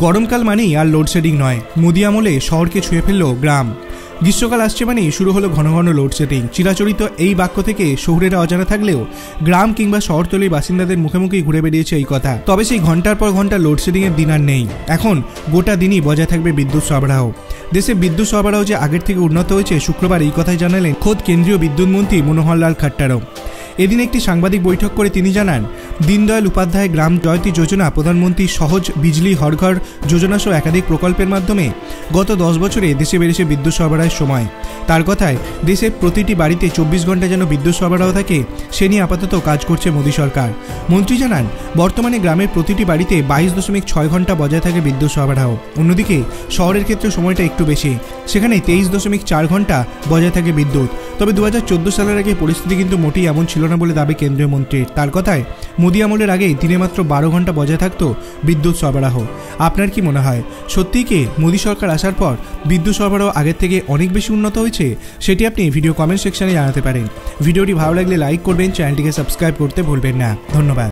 গরমকাল মানেই আর লোডশেডিং নয়, মোদি আমলে শহরকে ছুঁয়ে ফেলল গ্রাম। গ্রীষ্মকাল আসছে মানেই শুরু হলো ঘন ঘন লোডশেডিং। চিরাচরিত এই বাক্য থেকে শহুরেরা অজানা থাকলেও গ্রাম কিংবা শহরতলির বাসিন্দাদের মুখে মুখেই ঘুরে বেরিয়েছে এই কথা। তবে সেই ঘন্টার পর ঘন্টা লোডশেডিংয়ের দিন আর নেই। এখন গোটা দিনই বজায় থাকবে বিদ্যুৎ সরবরাহ। দেশে বিদ্যুৎ সরবরাহ যে আগের থেকে উন্নত হয়েছে শুক্রবার এই কথাই জানালেন খোদ কেন্দ্রীয় বিদ্যুৎ মন্ত্রী মনোহর লাল খাট্টারও। এদিন একটি সাংবাদিক বৈঠক করে তিনি জানান, দীনদয়াল উপাধ্যায় গ্রাম জ্যোতি যোজনা, প্রধানমন্ত্রী সহজ বিজলি হরঘর যোজনা সহ একাধিক প্রকল্পের মাধ্যমে গত 10 বছরে দেশে বেড়েছে বিদ্যুৎ সরবরাহের সময়। তার কথায় দেশের প্রতিটি বাড়িতে 24 ঘন্টা যেন বিদ্যুৎ সরবরাহ থাকে সে নিয়ে আপাতত কাজ করছে মোদী সরকার। মন্ত্রী জানান, বর্তমানে গ্রামের প্রতিটি বাড়িতে 22.6 ঘন্টা বজায় থাকে বিদ্যুৎ সরবরাহ। অন্যদিকে শহরের ক্ষেত্রে সময়টা একটু বেশি, সেখানে 23.4 ঘন্টা বজায় থাকে বিদ্যুৎ। তবে 2014 সালের আগে পরিস্থিতি কিন্তু মোটেই এমন ছিল না বলে দাবি কেন্দ্রীয় মন্ত্রীর। তার কথায় মোদী আমলের আগেই দিনে মাত্র 12 ঘন্টা বজায় থাকত বিদ্যুৎ সরবরাহ। আপনার কি মনে হয়, সত্যিই কি মোদী সরকার আসার পর বিদ্যুৎ সরবরাহ আগের থেকে অনেক বেশি উন্নত হয়েছে? সেটি আপনি ভিডিও কমেন্ট সেকশনে জানাতে পারেন। ভিডিওটি ভালো লাগলে লাইক করবেন, চ্যানেলটিকে সাবস্ক্রাইব করতে ভুলবেন না। ধন্যবাদ।